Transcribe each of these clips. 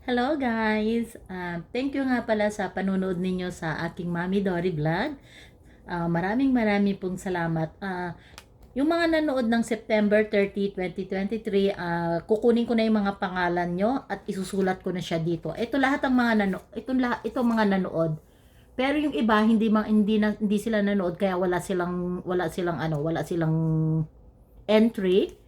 Hello guys! Thank you nga pala sa panunood ninyo sa aking Mami Dory Vlog. Maraming pong salamat. Yung mga nanood ng September 30, 2023, kukunin ko na yung mga pangalan nyo at isusulat ko na siya dito. Ito lahat ang mga ito mga nanood. Pero yung iba hindi sila nanood kaya wala silang entry.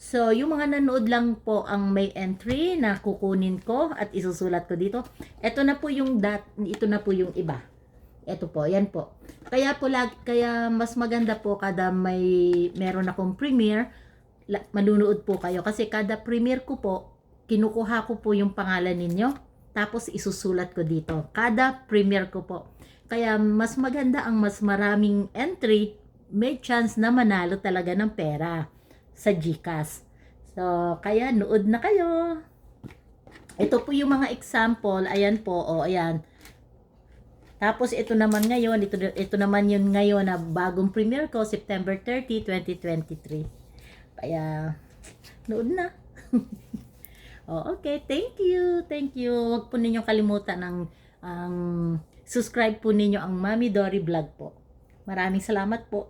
So, yung mga nanood lang po ang may entry na kukunin ko at isusulat ko dito. Ito na po ito na po yung iba. Ito po, yan po. Kaya mas maganda po kada meron akong premiere, manunood po kayo kasi kada premiere ko po, kinukuha ko po yung pangalan ninyo tapos isusulat ko dito. Kada premiere ko po. Kaya mas maganda ang mas maraming entry, may chance na manalo talaga ng pera sa GCash. So, kaya nood na kayo. Ito po yung mga example. Ayan po, ayan. Tapos ito naman ngayon, ito naman yun ngayon na bagong premiere ko, September 30, 2023. Kaya, nood na. Okay, thank you. Thank you. Huwag po ninyong kalimutan subscribe po ninyo ang Mami Dory Vlog po. Maraming salamat po.